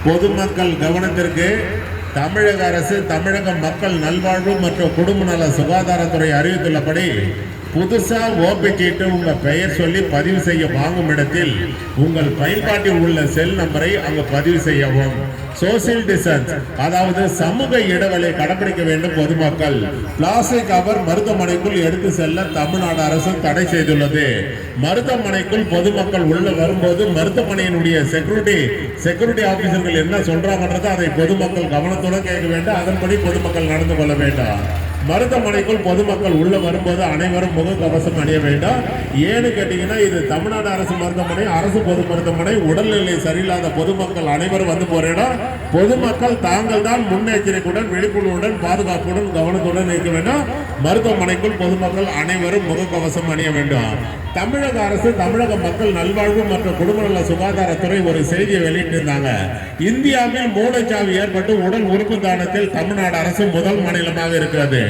பொதுமக்கள் கவனத்திற்கு தமிழக அரசு தமிழக மக்கள் நல்வாழ்வு மற்றும் குடும்ப நல சுகாதாரத்துறை அறிவித்துள்ளபடி புதுசா ஓபி சீட்டு உங்க பெயர் சொல்லி பதிவு செய்ய வாங்கும் இடத்தில் உங்கள் பயன்பாட்டில் உள்ள செல் நம்பரை அங்கு பதிவு செய்யவும். சோசியல் டிஸ்டன்ஸ் அதாவது சமூக இடைவெளி கடைபிடிக்க வேண்டும். பொதுமக்கள் பிளாஸ்டிக் கவர் மருத்துவமனைக்குள் எடுத்து செல்ல தமிழ்நாடு அரசு தடை செய்துள்ளது. மருத்துவமனைக்குள் பொதுமக்கள் உள்ள வரும்போது மருத்துவமனையினுடைய செக்யூரிட்டி ஆபீசர்கள் என்ன சொல்றாங்கன்றதை அதை பொதுமக்கள் கவனத்துடன் கேட்க வேண்டும். அதன்படி பொதுமக்கள் நடந்து கொள்ள வேண்டும். மருத்துவமனைக்குள் பொதுமக்கள் உள்ள வரும்போது அனைவரும் முகக்கவசம் அணிய வேண்டும். ஏன்னு கேட்டீங்கன்னா இது தமிழ்நாடு அரசு மருத்துவமனை, அரசு பொது மருத்துவமனை. உடல்நிலை சரியில்லாத பொதுமக்கள் அனைவரும் வந்து போற இடம். பொதுமக்கள் தாங்கள் தான் முன்னெச்சரிக்கையுடன் விழிப்புணர்வுடன் பாதுகாப்புடன் கவனத்துடன் இருக்க வேண்டும். மருத்துவமனைக்குள் பொதுமக்கள் அனைவரும் முகக்கவசம் அணிய வேண்டும். தமிழக அரசு தமிழக மக்கள் நல்வாழ்வு மற்றும் குடும்ப நல சுகாதாரத்துறை ஒரு செய்தியை வெளியிட்டிருந்தாங்க. இந்தியாவில் மூளைச்சாவி ஏற்பட்டு உடல் உறுப்பு தானத்தில் தமிழ்நாடு அரசு முதல் மாநிலமாக இருக்கிறது.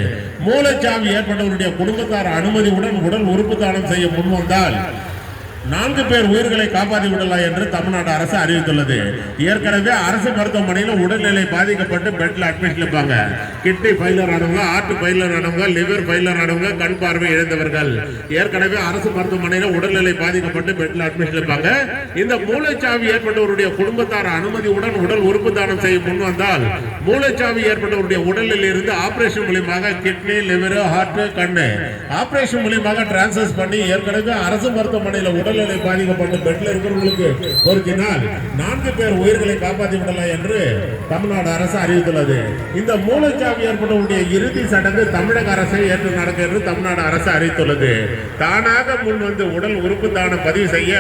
மூளைச்சாவி ஏற்பட்டவருடைய குடும்பத்தார் அனுமதியுடன் உடல் உறுப்பு தானம் செய்ய முன்வந்தால் 4 பேர் உயிர்களை காப்பாற்றி விடலாம் என்று தமிழ்நாடு அரசு அறிவித்துள்ளது. ஏற்கனவே அரசு மருத்துவமனையில் உடல்நிலை பாதிக்கப்பட்டு பெட்ல அட்மிட் இருப்பாங்க. கிட்னி ஃபெயிலியர் ஆனவங்க, ஹார்ட் ஃபெயிலியர் ஆனவங்க, லிவர் ஃபெயிலியர் ஆனவங்க, கண் பார்வை இழந்தவர்கள் ஏற்கனவே அரசு மருத்துவமனையில் உடல்நிலை பாதிக்கப்பட்டு பெட்ல அட்மிட் இருப்பாங்க. இந்த மூளைச்சாவி ஏற்பட்டவருடைய குடும்பத்தார் அனுமதியுடன் உடல் உறுப்பு தானம் செய்ய முன் வந்தால் மூளைச்சாவி ஏற்பட்டவருடைய உடலில் இருந்து ஆபரேஷன் மூலமாக கிட்னி, லிவர், ஹார்ட், கண்ணு ஆபரேஷன் மூலமாக டிரான்ஸ்ஃபர் பண்ணி ஏற்கனவே அரசு மருத்துவமனையில் உடல்நிலை பாதிக்கப்பட்ட பெட்ல இருக்கிறவங்களுக்கு பொறுக்கினால் 4 பேர் உயிர்களை காப்பாற்றி விடலாம் என்று தமிழ்நாடு அரசு அறிவித்துள்ளது. இந்த மூளைச்சாவி ஏற்பட்டவருடைய இறுதி சடங்கு தமிழக அரசை ஏற்று நடக்கும் என்று தமிழ்நாடு அரசு அறிவித்துள்ளது. தானாக முன் வந்து உடல் உறுப்பு தானம் பதிவு செய்ய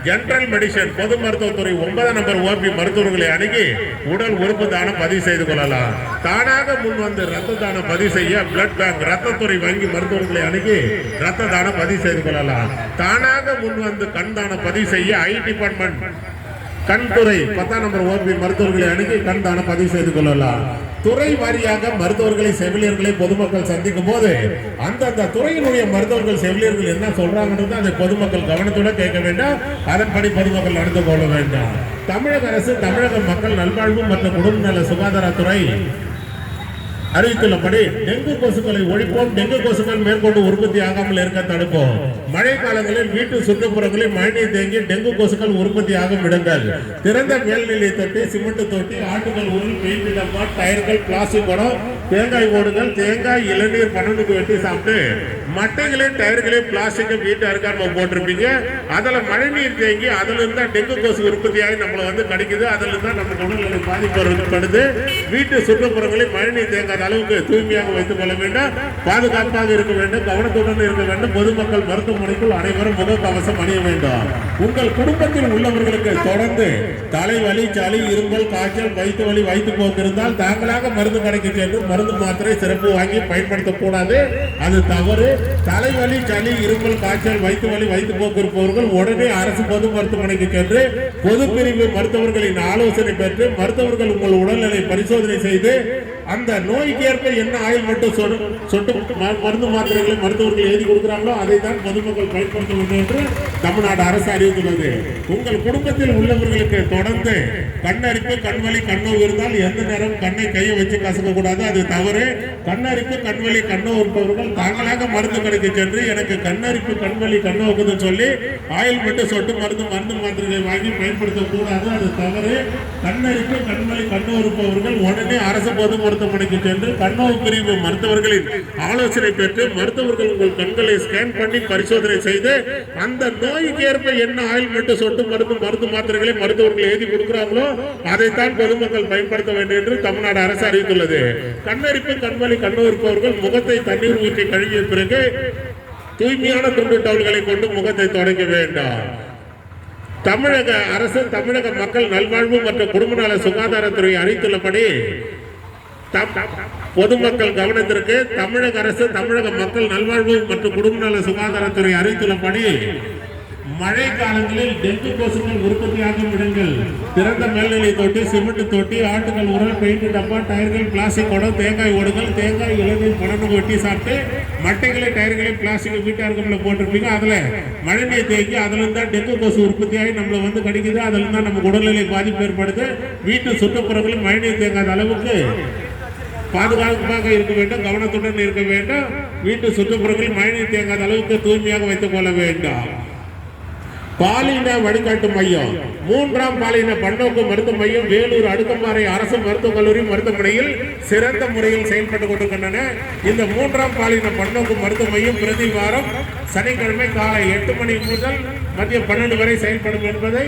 ஜெனரல் மெடிசன் பொது மருத்துவத்துறை 9 நம்பர் ஓபி மருத்துவர்களை அணுகி உடல் உறுப்பு தானம் பதிவு செய்து கொள்ளலாம். தானாக முன் வந்து ரத்த தானம் பதிவு செய்ய பிளட் பேங்க் ரத்தத்துறை வங்கி மருத்துவர்களை அணுகி ரத்த தானம் பதிவு செய்து கொள்ளலாம். தானாக முன் வந்து கண் தானம் பதிவு செய்ய ஐ டிபார்ட்மெண்ட் கண்துறை 10 நம்பர் ஓபி மருத்துவர்களை அணுகி கண் தானம் பதிவு செய்து கொள்ளலாம். துறை வாரியாக மருத்துவர்களை செவிலியர்களை பொதுமக்கள் சந்திக்கும் போது அந்தந்த துறையினுடைய மருத்துவர்கள் செவிலியர்கள் என்ன சொல்றாங்கன்னு அதை பொதுமக்கள் கவனத்துடன் கேட்க வேண்டாம். அதன்படி பொதுமக்கள் நடந்து கொள்ள வேண்டாம். தமிழக அரசு தமிழக மக்கள் நல்வாழ்வு மற்றும் குடும்ப நல சுகாதாரத்துறை அறிவித்துள்ளபடி டெங்கு கொசுக்களை ஒழிப்போம். டெங்கு கொசுக்கள் மேற்கொண்டு உற்பத்தி ஆகாமல் இருக்க தடுப்போம். மழை காலங்களில் வீட்டு சுற்றுப்புறங்களில் மழைநீர் தேங்கி டெங்கு கொசுக்கள் உற்பத்தி ஆகும் இடங்கள் திறந்த மேல்நிலை தொட்டி, சிமெண்ட் தொட்டி, ஆட்டுகள் உருள், பெயிண்ட் டப்பா, டயர்கள், பிளாஸ்டிக் குடம், தேங்காய் ஓடுகள், தேங்காய், இளநீர் 12க்கு வெட்டி சாப்பிட்டு மட்டைகளையும் டயர்களையும் பிளாஸ்டிக் வீட்டு அருகாமல் போட்டிருப்பீங்க. அதில் மழைநீர் தேங்கி அதில் இருந்தா டெங்கு கொசு உற்பத்தியாகி நம்மளை வந்து கிடைக்குது. அதில் இருந்தா நம்ம உடல்நிலை பாதிக்கப்படுது. வீட்டு சுற்றுப்புறங்களில் மழைநீர் தேங்காத அளவுக்கு தூய்மையாக வைத்துக் கொள்ள வேண்டும். பாதுகாப்பாக இருக்க வேண்டும். கவனத்துடன் இருக்க வேண்டும். பொதுமக்கள் மருத்துவமனைக்குள் அனைவரும் முகக்கவசம் அணிய வேண்டும். உங்கள் குடும்பத்தில் உள்ளவர்களுக்கு தொடர்ந்து தலைவலி, சளி, இருமல், காய்ச்சல், வயிற்று வலி, வயிற்று போக்கு இருந்தால் தாங்களாக மருந்து கடைக்கு சென்று மருந்து மாத்திரை சிறப்பு வாங்கி பயன்படுத்தக்கூடாது. அது தவறு. தலைவலி, சளி, இருமல், காய்ச்சல், வயிற்று வலி, வயிற்று போக்கு இருப்பவர்கள் உடனே அரசு பொது மருத்துவமனைக்கு சென்று பொது பிரிவு மருத்துவர்களின் ஆலோசனை பெற்று மருத்துவர்கள் உங்கள் உடல்நிலை பரிசோதனை செய்து அந்த நோய்க்கு ஏற்ப என்ன ஆயில் மட்டும் சொட்டு மருந்து மாத்திரைகளை மருத்துவர்கள் எழுதி கொடுக்கிறாங்களோ அதை தான் பொதுமக்கள் பயன்படுத்த வேண்டும் என்று தமிழ்நாடு அரசு அறிவித்துள்ளது. உங்கள் குடும்பத்தில் உள்ளவர்களுக்கு தொடர்ந்து கண்ணரிப்பு, கண்வலி, கண்ணோவு இருந்தால் எந்த நேரம் கண்ணை கையை வச்சு கசக்க கூடாது. அது தவறு. கண்ணரிப்பு, கண்வலி, கண்ணோவு இருப்பவர்கள் தாங்களாக மருந்து கடைக்கு சென்று எனக்கு கண்ணரிப்பு, கண்வலி, கண்ணோவுக்குன்னு சொல்லி ஆயில் மட்டும் சொட்டு மருந்து மாத்திரைகளை வாங்கி பயன்படுத்தக்கூடாது. அது தவறு. கண்ணரிப்பு, கண்வலி, கண்ணோவு இருப்பவர்கள் உடனே அரசு பொது மருத்துவமனைக்கு சென்று கண்ணோவு பிரிவு மருத்துவர்களின் ஆலோசனை பெற்று மருத்துவர்கள் உங்கள் கண்களை ஸ்கேன் பண்ணி பரிசோதனை செய்து அந்த நோய்க்கு ஏற்ப என்ன ஆயில் மட்டும் சொட்டு மருந்து மாத்திரைகளை மருத்துவர்கள் எழுதி கொடுக்கிறாங்களோ அதைத்தான் பொதுமக்கள் பயன்படுத்த வேண்டும் என்று தமிழ்நாடு அரசு அறிவித்துள்ளது. கண்ணரிப்பு, கண்வலி, கண்ணோவு இருப்பவர்கள் முகத்தை தண்ணீர் ஊற்றி கழுவிய பிறகு தூய்மையான துண்டு டவல்களை கொண்டு முகத்தை தொடங்க வேண்டாம். தமிழக அரசு தமிழக மக்கள் நல்வாழ்வு மற்றும் குடும்ப நல சுகாதாரத்துறை அறிவித்துள்ளபடி பொதுமக்கள் கவனத்திற்கு தமிழக அரசு தமிழக மக்கள் நல்வாழ்வு மற்றும் குடும்ப நல சுகாதாரத்துறை அறிவித்துள்ளபடி மழை காலங்களில் டெங்கு கொசுக்கள் உற்பத்தியாகும் இடங்கள் திறந்த மேல்நிலை தொட்டி, சிமெண்ட் தொட்டி, ஆட்டுகள் உரல், பெயிண்ட் டப்பா, டயர்கள், பிளாஸ்டிக் குடம், தேங்காய் ஓடுகள், தேங்காய் இளநீர் பணம் வெட்டி சாப்பிட்டு மட்டைகளை, டயர்களை பிளாஸ்டிக் வீட்டார்களில் போட்டிருப்பீங்க. அதில் மழைநீர் தேங்கி அதுல இருந்தா டெங்கு கொசு உற்பத்தியாகி நம்மளை வந்து கடிக்குது. அதுல இருந்தா நமக்கு உடல்நிலை பாதிப்பு ஏற்படுது. வீட்டு சுற்றுப்புறங்களில் மழைநீர் தேங்காத அளவுக்கு பாதுகாப்பாக இருக்க வேண்டும், கவனத்துடன் இருக்க வேண்டும். வீட்டு சுற்றுப்புறங்களில் மழைநீர் தேங்காத அளவுக்கு தூய்மையாக வைத்துக் கொள்ள வேண்டும். பாலின வழிகாட்டு மையம், 3ஆம் பாலின பன்னோக்கு மருத்துவ மையம் வேலூர் அடுக்கம்பாறை அரசு மருத்துவக் கல்லூரி மருத்துவமனையில் சிறந்த முறையில் செயல்பட்டுக் கொண்டிருக்கின்றன. இந்த 3ஆம் பாலின பன்னோக்கு மருத்துவ மையம் பிரதி வாரம் சனிக்கிழமை காலை 8 மணி முதல் மதியம் 12 வரை செயல்படும் என்பதை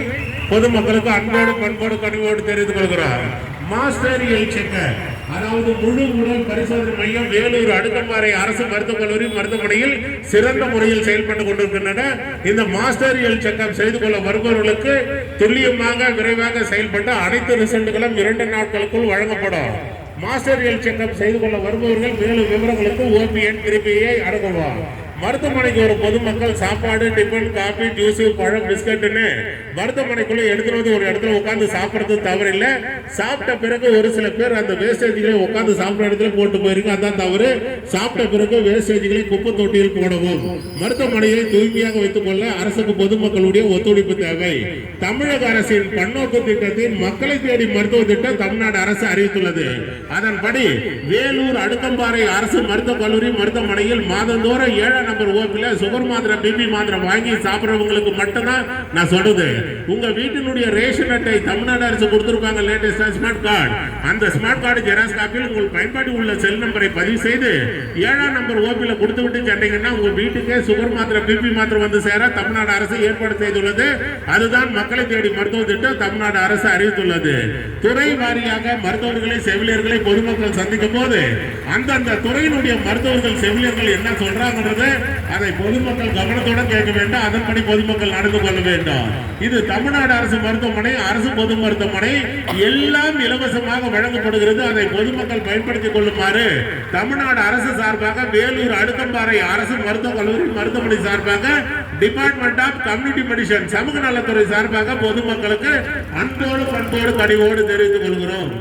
பொதுமக்களுக்கு அன்போடு பண்போடு கனிவோடு தெரிவித்துக் கொள்கிறார். மாஸ்டர் ஹெல்த் செக்கர், அதாவது முழு உடல் பரிசோதனை மையம் வேலூர் அடுக்கம்பாறை அரசு மருத்துவக் கல்லூரி மருத்துவமனையில் சிறந்த முறையில் செயல்பட்டுக் கொண்டிருக்கின்றன. இந்த மாஸ்டர் ஹெல்த் செக்கப் செய்து கொள்ள வருபவர்களுக்கு துல்லியமாக விரைவாக செயல்பட்டு அனைத்து ரிசல்ட்டுகளும் 2 நாட்களுக்குள் வழங்கப்படும். மாஸ்டர் ஹெல்த் செக்கப் செய்து கொள்ள வருபவர்கள் மேலும் விவரங்களுக்கு OPN திருப்பியை அணுகுவார். மருத்துவமனைக்கு ஒரு பொதுமக்கள் சாப்பாடு, டிஃபன், காபி, ஜூஸ், பழம், பிஸ்கட்னு மருத்துவமனைக்குள்ள எடுத்துட்டு ஒரு இடத்துல உட்காந்து சாப்பிட்றது தவறில்லை. சாப்பிட்ட பிறகு ஒரு சில பேர் அந்த வேஸ்டேஜ்களை உட்காந்து சாப்பிட்ட இடத்துல போட்டு போயிருக்கு, அதான் தவறு. சாப்பிட்ட பிறகு வேஸ்டேஜ்களை குப்பை தொட்டியில் போடவும். மருத்துவமனையை தூய்மையாக வைத்துக் கொள்ள அரசுக்கு பொதுமக்களுடைய ஒத்துழைப்பு தேவை. தமிழக அரசின் பன்னோக்கு திட்டத்தின் மக்களை தேடி மருத்துவ திட்டம் தமிழ்நாடு அரசு அறிவித்துள்ளது. அதன்படி வேலூர் அடுக்கம்பாறை அரசு மருத்துவக் கல்லூரி மருத்துவமனையில் மாதந்தோறும் 7ஆம் நம்பர் ஓபில சுகர் மாத்திரை, பிபி மாத்திரை வாங்கி சாப்பிடுறவங்களுக்கு மட்டும்தான் நான் சொல்றது. உங்க வீட்டினுடைய ரேஷன் அட்டை தமிழ்நாடு அரசு கொடுத்திருப்பாங்க, லேட்டஸ்ட் ஸ்மார்ட் கார்டு. அந்த ஸ்மார்ட் கார்டு ஜெராக்ஸ் காப்பியில் உங்கள் பயன்பாட்டில் உள்ள செல் நம்பரை பதிவு செய்து 7ஆம் நம்பர் ஓபில கொடுத்து விட்டு சென்றீங்கன்னா உங்க வீட்டுக்கே சுகர் மாத்திரை, பிபி மாத்திரை வந்து சேர தமிழ்நாடு அரசு ஏற்பாடு செய்துள்ளது. அதுதான் மக்களை தேடி மருத்துவ திட்டம் தமிழ்நாடு அரசு அறிவித்துள்ளது. துறை வாரியாக மருத்துவர்களை, செவிலியர்களை பொதுமக்கள் சந்திக்கும் போது அந்தந்த துறையினுடைய மருத்துவர்கள், செவிலியர்கள் என்ன சொல்றாங்கன்றது அதை பொதுமக்கள் கவனத்துடன் கேட்க வேண்டும். அதன்படி பொதுமக்கள் நடந்து கொள்ள வேண்டும். இது தமிழ்நாடு அரசு மருத்துவமனை, அரசு பொது மருத்துவமனை எல்லாம் இலவசமாக வழங்கப்படுகிறது. அதை பொதுமக்கள் பயன்படுத்திக் கொள்ளுமாறு தமிழ்நாடு அரசு சார்பாக வேலூர் அடுக்கம்பாறை அரசு மருத்துவக் கல்லூரி மருத்துவமனை சார்பாக டிபார்ட்மெண்ட் ஆஃப் கம்யூனிட்டி மெடிசன் சமூக நலத்துறை சார்பாக பொதுமக்களுக்கு அன்போடு பண்போடு கனிவோடு தெரிவித்துக் கொள்கிறோம்.